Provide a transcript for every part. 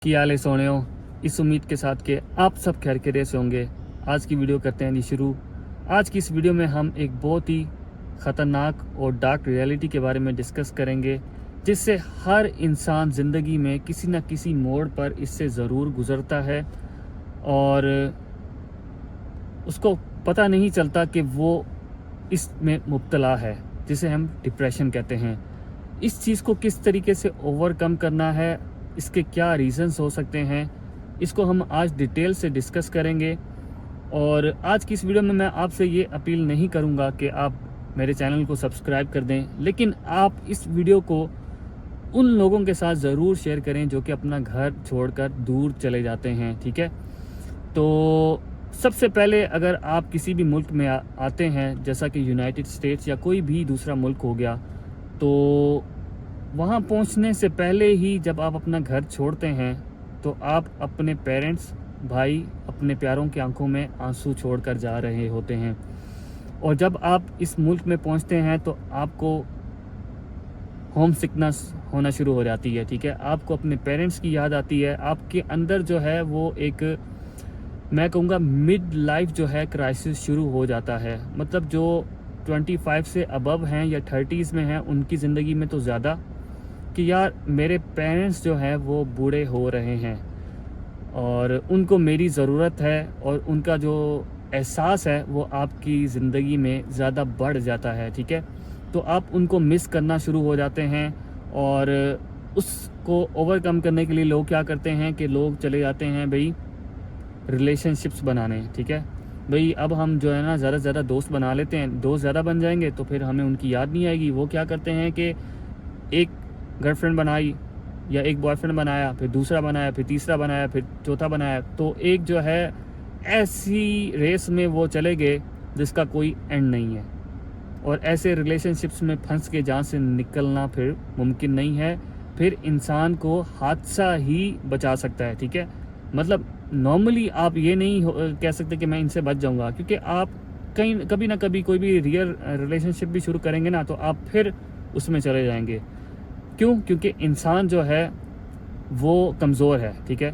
की हाल है सोनियो। इस उम्मीद के साथ कि आप सब खैर खैरियत से होंगे। आज की वीडियो करते हैं जी शुरू। आज की इस वीडियो में हम एक बहुत ही ख़तरनाक और डार्क रियलिटी के बारे में डिस्कस करेंगे, जिससे हर इंसान ज़िंदगी में किसी न किसी मोड़ पर इससे ज़रूर गुज़रता है और उसको पता नहीं चलता कि वो इसमें मुब्तला है, जिसे हम डिप्रेशन कहते हैं। इस चीज़ को किस तरीके से ओवरकम करना है, इसके क्या रीज़न्स हो सकते हैं, इसको हम आज डिटेल से डिस्कस करेंगे। और आज की इस वीडियो में मैं आपसे ये अपील नहीं करूँगा कि आप मेरे चैनल को सब्सक्राइब कर दें, लेकिन आप इस वीडियो को उन लोगों के साथ ज़रूर शेयर करें जो कि अपना घर छोड़कर दूर चले जाते हैं। ठीक है, तो सबसे पहले अगर आप किसी भी मुल्क में आते हैं, जैसा कि यूनाइटेड स्टेट्स या कोई भी दूसरा मुल्क हो गया, तो वहाँ पहुँचने से पहले ही जब आप अपना घर छोड़ते हैं तो आप अपने पेरेंट्स, भाई, अपने प्यारों की आंखों में आंसू छोड़कर जा रहे होते हैं। और जब आप इस मुल्क में पहुँचते हैं तो आपको होम सिकनेस होना शुरू हो जाती है। ठीक है, आपको अपने पेरेंट्स की याद आती है। आपके अंदर जो है वो एक, मैं कहूँगा, मिड लाइफ जो है क्राइसिस शुरू हो जाता है। मतलब जो 25 से अबव हैं या 30s में हैं, उनकी ज़िंदगी में तो ज़्यादा, कि यार मेरे पेरेंट्स जो हैं वो बूढ़े हो रहे हैं और उनको मेरी ज़रूरत है, और उनका जो एहसास है वो आपकी ज़िंदगी में ज़्यादा बढ़ जाता है। ठीक है, तो आप उनको मिस करना शुरू हो जाते हैं। और उसको ओवरकम करने के लिए लोग क्या करते हैं कि लोग चले जाते हैं भाई रिलेशनशिप्स बनाने। ठीक है भाई, अब हम जो है ना ज़्यादा से ज़्यादा दोस्त बना लेते हैं। दोस्त ज़्यादा बन जाएंगे तो फिर हमें उनकी याद नहीं आएगी। वो क्या करते हैं कि एक गर्लफ्रेंड बनाई या एक बॉयफ्रेंड बनाया, फिर दूसरा बनाया, फिर तीसरा बनाया, फिर चौथा बनाया, तो एक जो है ऐसी रेस में वो चले गए जिसका कोई एंड नहीं है। और ऐसे रिलेशनशिप्स में फंस के जहाँ से निकलना फिर मुमकिन नहीं है। फिर इंसान को हादसा ही बचा सकता है। ठीक है, मतलब नॉर्मली आप ये नहीं कह सकते कि मैं इनसे बच जाऊंगा, क्योंकि आप कहीं कभी ना कभी कोई भी रियल रिलेशनशिप भी शुरू करेंगे ना तो आप फिर उसमें चले जाएंगे। क्यों? क्योंकि इंसान जो है वो कमज़ोर है। ठीक है,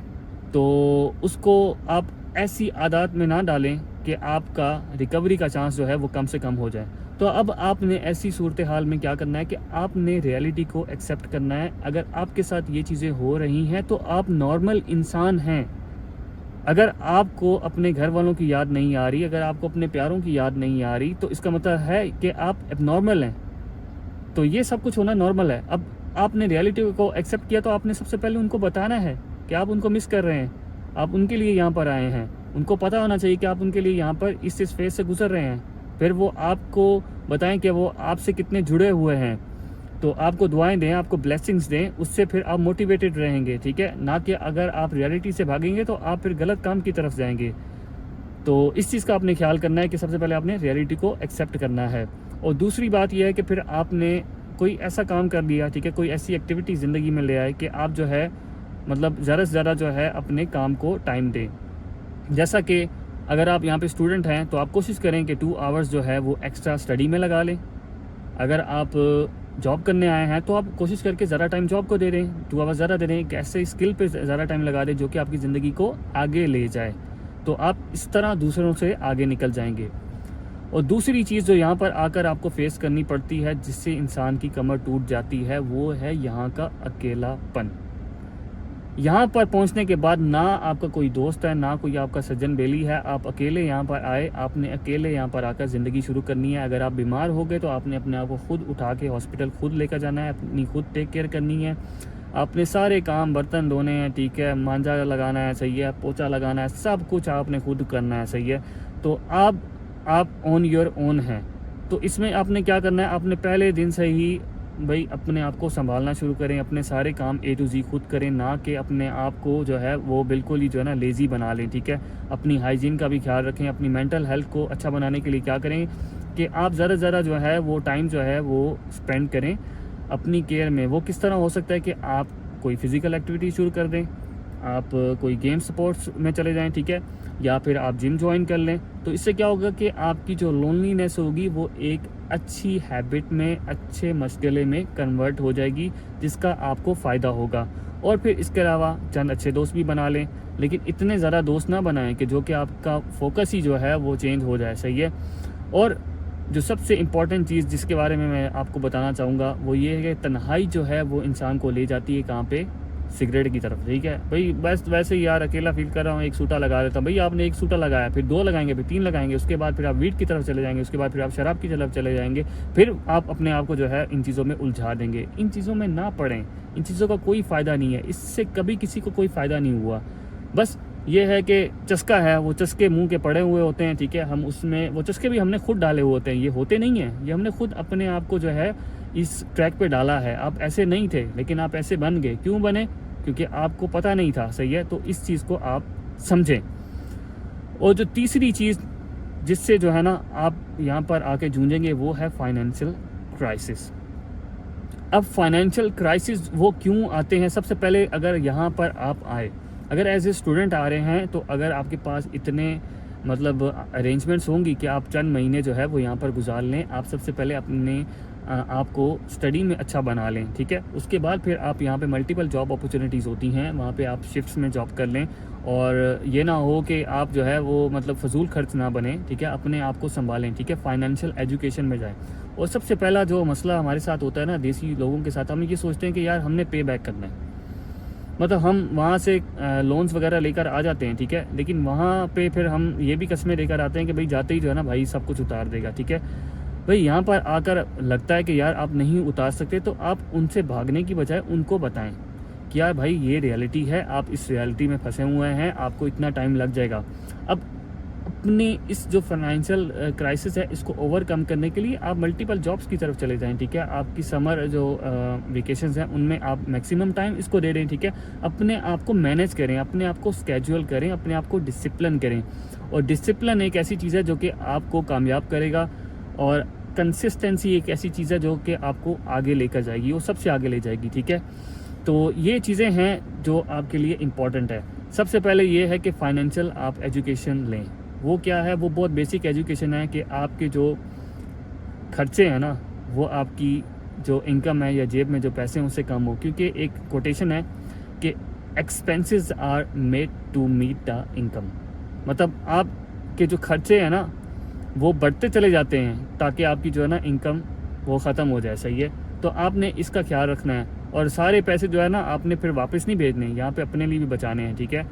तो उसको आप ऐसी आदत में ना डालें कि आपका रिकवरी का चांस जो है वो कम से कम हो जाए। तो अब आपने ऐसी सूरत हाल में क्या करना है कि आपने रियलिटी को एक्सेप्ट करना है। अगर आपके साथ ये चीज़ें हो रही हैं तो आप नॉर्मल इंसान हैं। अगर आपको अपने घर वालों की याद नहीं आ रही, अगर आपको अपने प्यारों की याद नहीं आ रही, तो इसका मतलब है कि आप एबनॉर्मल हैं। तो ये सब कुछ होना नॉर्मल है। अब आपने रियलिटी को एक्सेप्ट किया तो आपने सबसे पहले उनको बताना है कि आप उनको मिस कर रहे हैं, आप उनके लिए यहाँ पर आए हैं। उनको पता होना चाहिए कि आप उनके लिए यहाँ पर इस फेज से गुजर रहे हैं। फिर वो आपको बताएं कि वो आपसे कितने जुड़े हुए हैं, तो आपको दुआएं दें, आपको ब्लेसिंग्स दें। उससे फिर आप मोटिवेटेड रहेंगे। ठीक है, ना कि अगर आप रियलिटी से भागेंगे तो आप फिर गलत काम की तरफ जाएंगे। तो इस चीज़ का आपने ख्याल करना है कि सबसे पहले आपने रियलिटी को एक्सेप्ट करना है। और दूसरी बात यह है कि फिर आपने कोई ऐसा काम कर लिया, ठीक है, कोई ऐसी एक्टिविटी ज़िंदगी में ले आए कि आप जो है मतलब ज़्यादा से ज़्यादा जो है अपने काम को टाइम दें। जैसा कि अगर आप यहाँ पे स्टूडेंट हैं तो आप कोशिश करें कि 2 आवर्स जो है वो एक्स्ट्रा स्टडी में लगा लें। अगर आप जॉब करने आए हैं तो आप कोशिश करके ज़्यादा टाइम जॉब को दे दें, 2 आवर्स ज़्यादा दे दें। एक ऐसे स्किल पे ज़्यादा टाइम लगा दें जो कि आपकी ज़िंदगी को आगे ले जाए, तो आप इस तरह दूसरों से आगे निकल जाएंगे। और दूसरी चीज़ जो यहाँ पर आकर आपको फेस करनी पड़ती है, जिससे इंसान की कमर टूट जाती है, वो है यहाँ का अकेलापन। यहाँ पर पहुँचने के बाद ना आपका कोई दोस्त है, ना कोई आपका सज्जन बेली है। आप अकेले यहाँ पर आए, आपने अकेले यहाँ पर आकर ज़िंदगी शुरू करनी है। अगर आप बीमार हो गए तो आपने अपने आप को खुद उठा के हॉस्पिटल खुद लेकर जाना है, अपनी खुद टेक केयर करनी है। आपने सारे काम, बर्तन धोने हैं, ठीक है, मांझा लगाना है, सही है, पोछा लगाना है, सब कुछ आपने खुद करना है, सही है। तो आप ऑन योर ओन हैं। तो इसमें आपने क्या करना है, आपने पहले दिन से ही भाई अपने आप को संभालना शुरू करें। अपने सारे काम A to Z खुद करें, ना कि अपने आप को जो है वो बिल्कुल ही जो है ना लेज़ी बना लें। ठीक है, अपनी हाइजीन का भी ख्याल रखें। अपनी मेंटल हेल्थ को अच्छा बनाने के लिए क्या करें कि आप ज़्यादा से ज़्यादा जो है वो टाइम जो है वो स्पेंड करें अपनी केयर में। वो किस तरह हो सकता है कि आप कोई फ़िज़िकल एक्टिविटी शुरू कर दें, आप कोई गेम स्पोर्ट्स में चले जाएं, ठीक है, या फिर आप जिम ज्वाइन कर लें। तो इससे क्या होगा कि आपकी जो लोनलीनेस होगी वो एक अच्छी हैबिट में, अच्छे मशगले में कन्वर्ट हो जाएगी, जिसका आपको फ़ायदा होगा। और फिर इसके अलावा चंद अच्छे दोस्त भी बना लें, लेकिन इतने ज़्यादा दोस्त ना बनाएं कि जो कि आपका फोकस ही जो है वो चेंज हो जाए, सही है। और जो सबसे इम्पॉर्टेंट चीज़ जिसके बारे में मैं आपको बताना चाहूँगा वो ये है कि तन्हाई जो है वो इंसान को ले जाती है कहाँ पे, सिगरेट की तरफ, ठीक है भाई। बस वैसे ही यार अकेला फील कर रहा हूँ, एक सूटा लगा देता हूँ। भाई आपने एक सूटा लगाया, फिर 2 लगाएंगे, फिर 3 लगाएंगे, उसके बाद फिर आप वीट की तरफ चले जाएंगे, उसके बाद फिर आप शराब की तरफ चले जाएंगे, फिर आप अपने आप को जो है इन चीज़ों में उलझा देंगे। इन चीज़ों में ना पड़ें, इन चीज़ों का कोई फ़ायदा नहीं है, इससे कभी किसी को कोई फ़ायदा नहीं हुआ। बस ये है कि चस्का है, वो चस्के मुंह के पड़े हुए होते हैं, ठीक है। हम उसमें वो चस्के भी हमने खुद डाले हुए होते हैं, ये होते नहीं हैं, ये हमने खुद अपने आप को जो है इस ट्रैक पे डाला है। आप ऐसे नहीं थे लेकिन आप ऐसे बन गए। क्यों बने? क्योंकि आपको पता नहीं था, सही है। तो इस चीज़ को आप समझें। और जो तीसरी चीज़ जिससे जो है ना आप यहाँ पर आके जूझेंगे वो है फाइनेंशियल क्राइसिस। अब फाइनेंशियल क्राइसिस वो क्यों आते हैं? सबसे पहले अगर यहाँ पर आप आए, अगर एज ए स्टूडेंट आ रहे हैं, तो अगर आपके पास इतने मतलब अरेंजमेंट्स होंगी कि आप चंद महीने जो है वो यहाँ पर गुजार लें, आप सबसे पहले अपने आपको स्टडी में अच्छा बना लें, ठीक है। उसके बाद फिर आप यहाँ पे मल्टीपल जॉब अपॉर्चुनिटीज़ होती हैं, वहाँ पे आप शिफ्ट्स में जॉब कर लें। और ये ना हो कि आप जो है वो मतलब फजूल खर्च ना बने, ठीक है। अपने आप को संभालें, ठीक है। फाइनेंशियल एजुकेशन में जाएं। और सबसे पहला जो मसला हमारे साथ होता है ना देसी लोगों के साथ, हम ये सोचते हैं कि यार हमने पे बैक करना है, मतलब हम वहाँ से लोन्स वगैरह लेकर आ जाते हैं, ठीक है। लेकिन वहाँ पे फिर हम ये भी कस्में लेकर आते हैं कि भाई जाते ही जो है ना भाई सब कुछ उतार देगा, ठीक है। भाई यहाँ पर आकर लगता है कि यार आप नहीं उतार सकते, तो आप उनसे भागने की बजाय उनको बताएं कि यार भाई ये रियलिटी है, आप इस रियलिटी में फंसे हुए हैं, आपको इतना टाइम लग जाएगा। अब अपने इस जो फाइनेंशियल क्राइसिस है इसको ओवरकम करने के लिए आप मल्टीपल जॉब्स की तरफ चले जाएं, ठीक है। आपकी समर जो वेकेशंस हैं उनमें आप मैक्सिमम टाइम इसको दे दें, ठीक है। अपने आप को मैनेज करें, अपने आप को स्केड्यूल करें, अपने आप को डिसिप्लिन करें। और डिसिप्लिन एक ऐसी चीज़ है जो कि आपको कामयाब करेगा, और कंसिस्टेंसी एक ऐसी चीज़ है जो कि आपको आगे लेकर जाएगी, वो सबसे आगे ले जाएगी, ठीक है। तो ये चीज़ें हैं जो आपके लिए इम्पॉर्टेंट है। सबसे पहले ये है कि फाइनेंशियल आप एजुकेशन लें। वो क्या है? वो बहुत बेसिक एजुकेशन है कि आपके जो खर्चे हैं ना वो आपकी जो इनकम है या जेब में जो पैसे हैं उससे कम हो। क्योंकि एक कोटेशन है कि expenses are made to meet the income, मतलब आपके जो खर्चे हैं ना वो बढ़ते चले जाते हैं ताकि आपकी जो है ना इनकम वो ख़त्म हो जाए, सही है। तो आपने इसका ख्याल रखना है। और सारे पैसे जो है ना आपने फिर वापस नहीं भेजने, यहाँ पे अपने लिए भी बचाने हैं, ठीक है।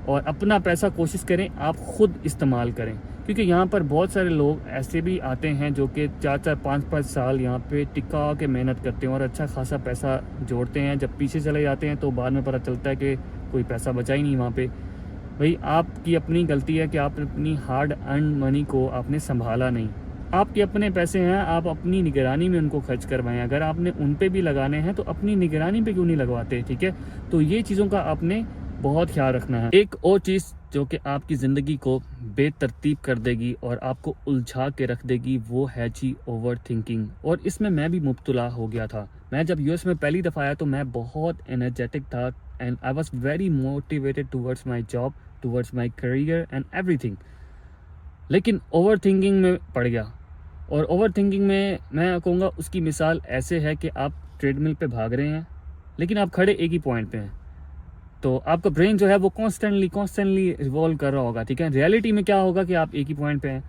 और अपना पैसा कोशिश करें आप ख़ुद इस्तेमाल करें, क्योंकि यहाँ पर बहुत सारे लोग ऐसे भी आते हैं जो कि 4-4, 5-5 साल यहाँ पे टिका के मेहनत करते हैं और अच्छा खासा पैसा जोड़ते हैं। जब पीछे चले जाते हैं तो बाद में पता चलता है कि कोई पैसा बचा ही नहीं वहाँ पे। भाई आपकी अपनी गलती है कि आपने अपनी हार्ड अर्न मनी को आपने संभाला नहीं। आपके अपने पैसे हैं, आप अपनी निगरानी में उनको खर्च करवाएं। अगर आपने उन पे भी लगाने हैं तो अपनी निगरानी पे क्यों नहीं लगवाते, ठीक है। तो ये चीज़ों का आपने बहुत ख्याल रखना है। एक और चीज़ जो कि आपकी ज़िंदगी को बेतरतीब कर देगी और आपको उलझा के रख देगी वो है जी ओवर थिंकिंग। और इसमें मैं भी मुब्तला हो गया था। मैं जब यूएस में पहली दफ़ा आया तो मैं बहुत एनर्जेटिक था and I was very motivated towards my job, towards my career and everything. लेकिन ओवर थिंकिंग में पड़ गया। और ओवर थिंकिंग में मैं कहूँगा उसकी मिसाल ऐसे है कि आप ट्रेडमिल पे भाग रहे हैं लेकिन आप खड़े एक ही पॉइंट पे हैं, तो आपका ब्रेन जो है वो कॉन्स्टेंटली रिवॉल्व कर रहा होगा, ठीक है। रियलिटी में क्या होगा कि आप एक ही पॉइंट पे हैं।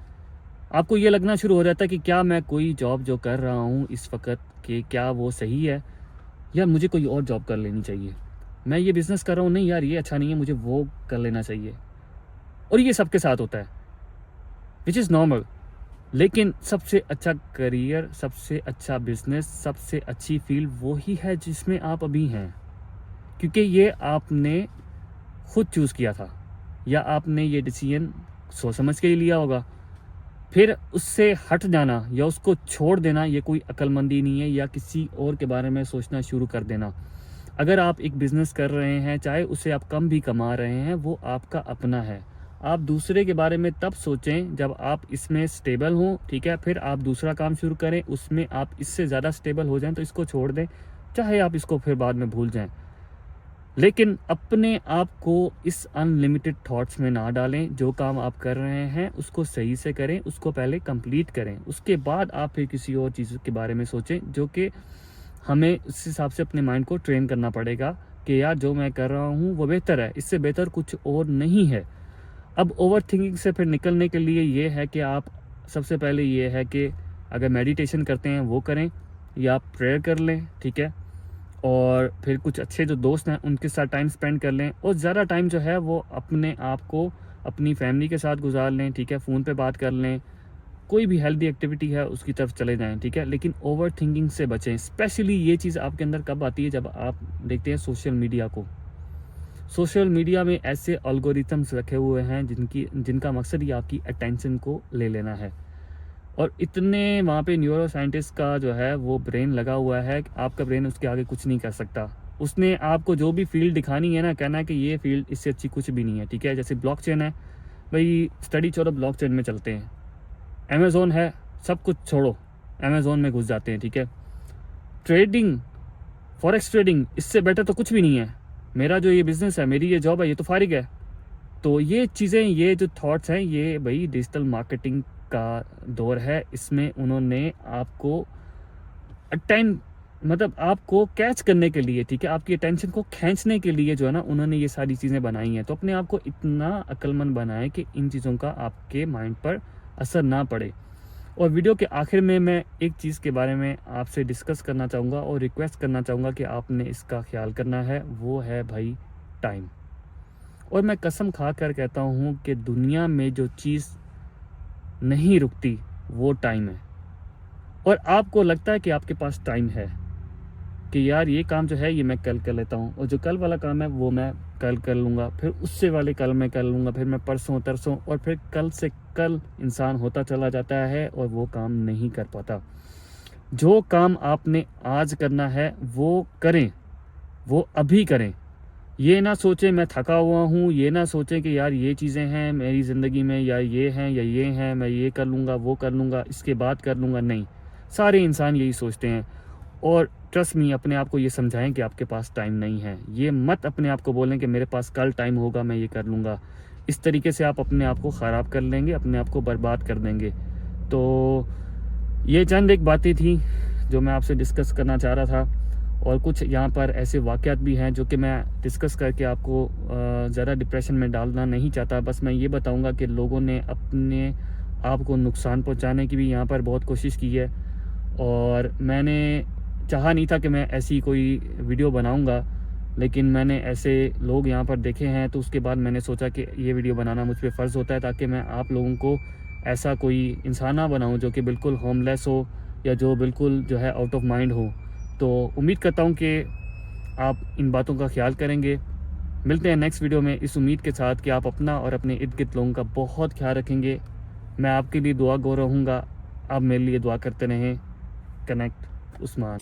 आपको ये लगना शुरू हो जाता है कि क्या मैं कोई जॉब जो कर रहा हूँ इस वक्त कि क्या वो सही है या मुझे कोई और जॉब कर लेनी चाहिए। मैं ये बिज़नेस कर रहा हूँ, नहीं यार ये अच्छा नहीं है, मुझे वो कर लेना चाहिए। और ये सबके साथ होता है, विच इज़ नॉर्मल। लेकिन सबसे अच्छा करियर, सबसे अच्छा बिजनेस, सबसे अच्छी फील्ड वो ही है जिसमें आप अभी हैं, क्योंकि ये आपने खुद चूज़ किया था या आपने ये डिसीजन सोच समझ के ही लिया होगा। फिर उससे हट जाना या उसको छोड़ देना ये कोई अक्लमंदी नहीं है या किसी और के बारे में सोचना शुरू कर देना। अगर आप एक बिज़नेस कर रहे हैं, चाहे उससे आप कम भी कमा रहे हैं, वो आपका अपना है। आप दूसरे के बारे में तब सोचें जब आप इसमें स्टेबल हों, ठीक है। फिर आप दूसरा काम शुरू करें, उसमें आप इससे ज़्यादा स्टेबल हो जाएं तो इसको छोड़ दें, चाहे आप इसको फिर बाद में भूल जाएं। लेकिन अपने आप को इस अनलिमिटेड थॉट्स में ना डालें। जो काम आप कर रहे हैं उसको सही से करें, उसको पहले कंप्लीट करें, उसके बाद आप फिर किसी और चीज़ के बारे में सोचें, जो कि हमें उस हिसाब से अपने माइंड को ट्रेन करना पड़ेगा कि यार जो मैं कर रहा हूँ वो बेहतर है, इससे बेहतर कुछ और नहीं है। अब ओवर थिंकिंग से फिर निकलने के लिए ये है कि आप सबसे पहले ये है कि अगर मेडिटेशन करते हैं वो करें या आप प्रेयर कर लें, ठीक है। और फिर कुछ अच्छे जो दोस्त हैं उनके साथ टाइम स्पेंड कर लें, और ज़्यादा टाइम जो है वो अपने आप को अपनी फैमिली के साथ गुजार लें, ठीक है। फ़ोन पे बात कर लें, कोई भी हेल्दी एक्टिविटी है उसकी तरफ चले जाएं, ठीक है। लेकिन ओवर थिंकिंग से बचें। स्पेशली ये चीज़ आपके अंदर कब आती है, जब आप देखते हैं सोशल मीडिया को। सोशल मीडिया में ऐसे एल्गोरिथम्स रखे हुए हैं जिनका मकसद ही आपकी अटेंशन को ले लेना है, और इतने वहाँ पे न्यूरो साइंटिस्ट का जो है वो ब्रेन लगा हुआ है कि आपका ब्रेन उसके आगे कुछ नहीं कर सकता। उसने आपको जो भी फील्ड दिखानी है ना, कहना है कि ये फील्ड इससे अच्छी कुछ भी नहीं है, ठीक है। जैसे ब्लॉकचेन है, भाई स्टडी छोड़ो, ब्लॉकचेन में चलते हैं। अमेज़ोन है, सब कुछ छोड़ो, अमेज़ोन में घुस जाते हैं, ठीक है। ट्रेडिंग, फॉरेक्स ट्रेडिंग, इससे बेटर तो कुछ भी नहीं है। मेरा जो ये बिज़नेस है, मेरी ये जॉब है, ये तो फारिग है। तो ये चीज़ें, ये जो थॉट्स हैं, ये भाई डिजिटल मार्केटिंग का दौर है। इसमें उन्होंने आपको अटेंड, मतलब आपको कैच करने के लिए, ठीक है, आपकी अटेंशन को खींचने के लिए जो है ना, उन्होंने ये सारी चीज़ें बनाई हैं। तो अपने आप को इतना अक्लमंद बनाएं कि इन चीज़ों का आपके माइंड पर असर ना पड़े। और वीडियो के आखिर में मैं एक चीज़ के बारे में आपसे डिस्कस करना चाहूँगा और रिक्वेस्ट करना चाहूँगा कि आपने इसका ख्याल करना है, वो है भाई टाइम। और मैं कसम खा कर कहता हूँ कि दुनिया में जो चीज़ नहीं रुकती वो टाइम है। और आपको लगता है कि आपके पास टाइम है कि यार ये काम जो है ये मैं कल कर लेता हूँ, और जो कल वाला काम है वो मैं कल कर लूँगा, फिर उससे वाले कल मैं कर लूँगा, फिर मैं परसों तरसों, और फिर कल से कल इंसान होता चला जाता है और वो काम नहीं कर पाता। जो काम आपने आज करना है वो करें, वो अभी करें। ये ना सोचें मैं थका हुआ हूँ, ये ना सोचें कि यार ये चीज़ें हैं मेरी ज़िंदगी में, या ये हैं, मैं ये कर लूँगा, वो कर लूँगा, इसके बाद कर लूँगा। नहीं, सारे इंसान यही सोचते हैं। और ट्रस्ट मी, अपने आप को ये समझाएं कि आपके पास टाइम नहीं है। ये मत अपने आप को बोलें कि मेरे पास कल टाइम होगा, मैं ये कर लूँगा। इस तरीके से आप अपने आप को ख़राब कर लेंगे, अपने आप को बर्बाद कर देंगे। तो ये चंद एक बातें थी जो मैं आपसे डिस्कस करना चाह रहा था, और कुछ यहाँ पर ऐसे वाक़यात भी हैं जो कि मैं डिस्कस करके आपको ज़्यादा डिप्रेशन में डालना नहीं चाहता। बस मैं ये बताऊँगा कि लोगों ने अपने आप को नुकसान पहुँचाने की भी यहाँ पर बहुत कोशिश की है, और मैंने चाहा नहीं था कि मैं ऐसी कोई वीडियो बनाऊँगा, लेकिन मैंने ऐसे लोग यहाँ पर देखे हैं, तो उसके बाद मैंने सोचा कि ये वीडियो बनाना मुझ पे फ़र्ज़ होता है, ताकि मैं आप लोगों को ऐसा कोई इंसान ना बनाऊँ जो कि बिल्कुल होमलेस हो, या जो बिल्कुल जो है आउट ऑफ माइंड हो। तो उम्मीद करता हूँ कि आप इन बातों का ख्याल करेंगे। मिलते हैं नेक्स्ट वीडियो में, इस उम्मीद के साथ कि आप अपना और अपने इर्द गिर्द लोगों का बहुत ख्याल रखेंगे। मैं आपके लिए दुआ गो रहूँगा, आप मेरे लिए दुआ करते रहें। कनेक्ट उस्मान।